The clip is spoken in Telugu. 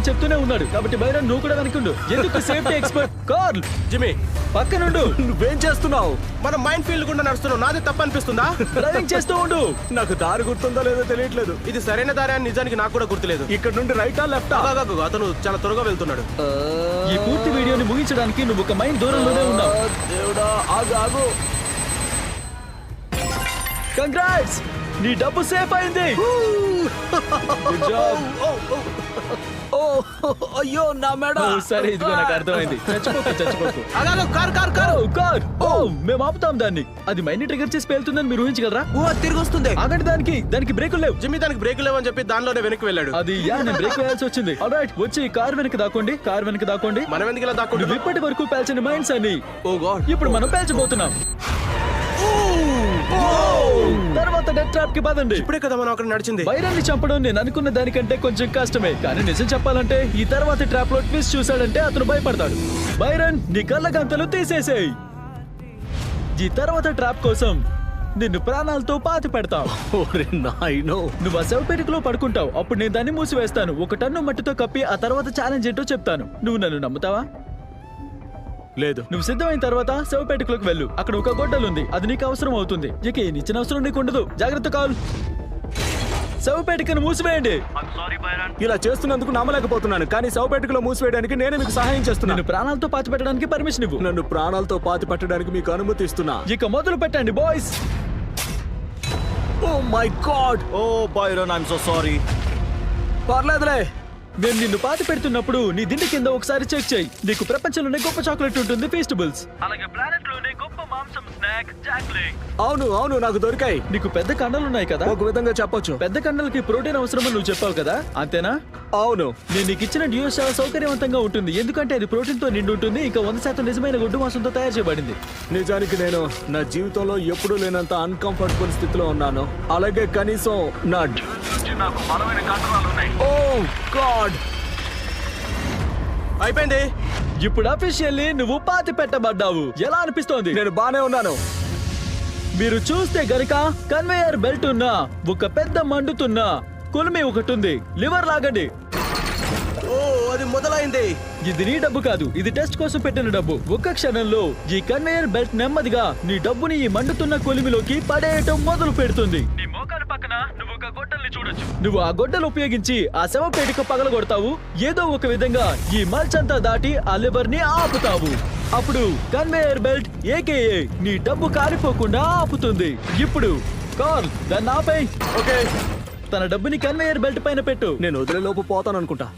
చెప్తూనే ఉన్నాడు కాబట్టి బైరన్ నువ్వు కూడా వెనకుండు. ఎందుకు సేఫ్టీ ఎక్స్పర్ట్ కార్ల్ జిమ్మి పక్కనుండు. నువ్వేం చేస్తున్నావు? మనం మైండ్ ఫీల్డ్ గుండా నడుస్తున్నావు. నాది తప్పు అనిపిస్తుందా? డ్రైవింగ్ చేస్తూ ఉండు. నాకు దారి గుర్తుందో లేదో తెలియట్లేదు. ఇది సరైన దారి అని నిజానికి నాకు కూడా గుర్తులేదు. ఇక్కడ నుండి రైటా లెఫ్టా? ఆగాగు, అతను చాలా త్వరగా వెళ్తున్నాడు. ఈ పూర్తి వీడియోని ముగించడానికి నువ్వు ఒక మైల్ దూరంలోనే ఉన్నావు. దేవుడా, ఆగు. కంగ్రాట్స్, నీ డబ్బు సేఫ్ అయింది. Good job. ఓ అయ్యో నా మేడ. సరే ఇదిగో నాకు అర్థమైంది. చచ్చిపోకు. ఆగాగు, కార్. కార్. మేము ఆపుతాం దాన్ని. అది మైండ్ ట్రిగర్ చేసి పేలుతుందని మీరు ఊహించగలరా? తిరిగి వస్తుంది. ఆగండి, దానికి బ్రేకులు లేవు. జిమ్మి దానికి బ్రేక్ లేవని చెప్పి దానిలోనే వెనక్కి వెళ్ళాడు. అది నేను బ్రేక్ వేయాల్సి వచ్చింది. ఆల్రైట్, వచ్చి కార్ వెనక దాక్కోండి. మనం ఎందుకు ఇలా దాక్కుంటున్నాం? నువ్వు ఇప్పటి వరకు పేల్చిన మైండ్స్ అని ఓ గాడ్, ఇప్పుడు మనం పేల్చబోతున్నాం. తర్వాత డెత్ ట్రాప్ కి పదండి. ఇప్పుడే కదా మనం అక్కడ నడిచింది. బైరన్ ని చంపడం నేను అనుకున్న దానికంటే కొంచెం కష్టమే, కానీ నిజం చెప్పాలంటే ఈ తర్వాత ట్రాప్ లో ట్విస్ట్ చూసాడంటే అతను భయపడతాడు. బైరన్, నీ కళ్ళ గంతలు తీసేసేయ్. ఈ తర్వాత ట్రాప్ కోసం నిన్ను ప్రాణాలతో పాతి పెడతావు. నువ్వు ఆ శవపేటికలో పడుకుంటావు. అప్పుడు నేను దాన్ని మూసివేస్తాను. 1 టన్ను మట్టితో కప్పి ఆ తర్వాత ఛాలెంజ్ ఏంటో చెప్తాను. నువ్వు నన్ను నమ్ముతావా? లేదు. నువ్వు సిద్ధమైన తర్వాత శవపేటికలోకి వెళ్ళు. అక్కడ ఒక గొడ్డలుంది, అది నీకు అవసరం అవుతుంది. ఇక ఈ నిచ్చిన అవసరం నీకు ఉండదు. జాగ్రత్త కాల్. శవపేటికను మూసివేయండి. ఇలా చేస్తున్నందుకు నమ్మలేకపోతున్నాను, కానీ శవపేటికలో మూసివేయడానికి నేనే మీకు సహాయం చేస్తున్నాను. నిన్ను ప్రాణాలతో పాతి పెట్టడానికి పర్మిషన్ ఇవ్వు. నన్ను ప్రాణాలతో పాతి పెట్టడానికి మీకు అనుమతి ఇస్తున్నా. ఇక మొదలు పెట్టండి boys. Oh my god. Oh Byron, I'm so sorry. పర్లేదులే. నేను నిన్ను పాతి పెడుతున్నప్పుడు నీ దిండి కింద ఒకసారి చెక్ చేయి. నీకు ప్రపంచంలోనే గొప్ప చాక్లెట్ ఉంటుంది, ఫీస్టబుల్స్. అలాగే ప్లానెట్ లోనే గొప్ప మాంసం స్నాక్ జాక్లింగ్. అవును నాకు దొరికాయి. నీకు పెద్ద కండలు ఉన్నాయి కదా? ఒక విధంగా చెప్పొచ్చు. పెద్ద కండలకి ప్రోటీన్ అవసరమని నువ్వు చెప్పావు కదా, అంతేనా? అవును. నేను నీకు ఇచ్చిన డ్యూస్ చాలా సౌకర్యవంతంగా ఉంటుంది, ఎందుకంటే అది ప్రోటీన్ తో నిండి ఉంటుంది. ఇంకా 100% నిజమైన గొడ్డు మాంసంతో తయారు చేయబడింది. నిజానికి నేను నా జీవితంలో ఎప్పుడూ లేనంత అన్కంఫర్టబుల్ స్థితిలో ఉన్నాను. అలాగే కనీసం నా నాకు బలమైన కండరాలు ఉన్నాయి. ఓ గాడ్. అయిపోయింది. ఇప్పుడు అఫీషియల్లీ నువ్వు పాతి పెట్టబడ్డావు. ఎలా అనిపిస్తోంది? నేను బానే ఉన్నాను. మీరు చూస్తే గనుక కన్వేయర్ బెల్ట్ ఉన్న ఒక పెద్ద మండుతున్న కొలిమి ఒకటి ఉంది. లివర్ లాగండి. ఓ, అది మొదలైంది. ఇది నీ డబ్బు కాదు, ఇది టెస్ట్ కోసం పెట్టిన డబ్బు. ఒక్క క్షణంలో ఈ కన్వేయర్ బెల్ట్ నెమ్మదిగా నీ డబ్బుని ఈ మండుతున్న కొలిమిలోకి పడేయటం మొదలు పెడుతుంది. నీ మోకాలు పక్కన నువ్వు ఒక గొడ్డల్ని చూడొచ్చు. నువ్వు ఆ గొడ్డలు ఉపయోగించి ఆ శవపేటిక పగలగొడతావు. ఏదో ఒక విధంగా ఈ మల్చంతా దాటి ఆ లివర్ ని ఆపుతావు. అప్పుడు కన్వేయర్ బెల్ట్ ఏకేఏ నీ డబ్బు కారిపోకుండా ఆపుతుంది. ఇప్పుడు కార్ల్, దాన్ని ఆపేయ్. ఓకే. తన డబ్బుని కన్వేయర్ బెల్ట్ పైన పెట్టు. నేను వదిలేలోపు పోతాను అనుకుంటా.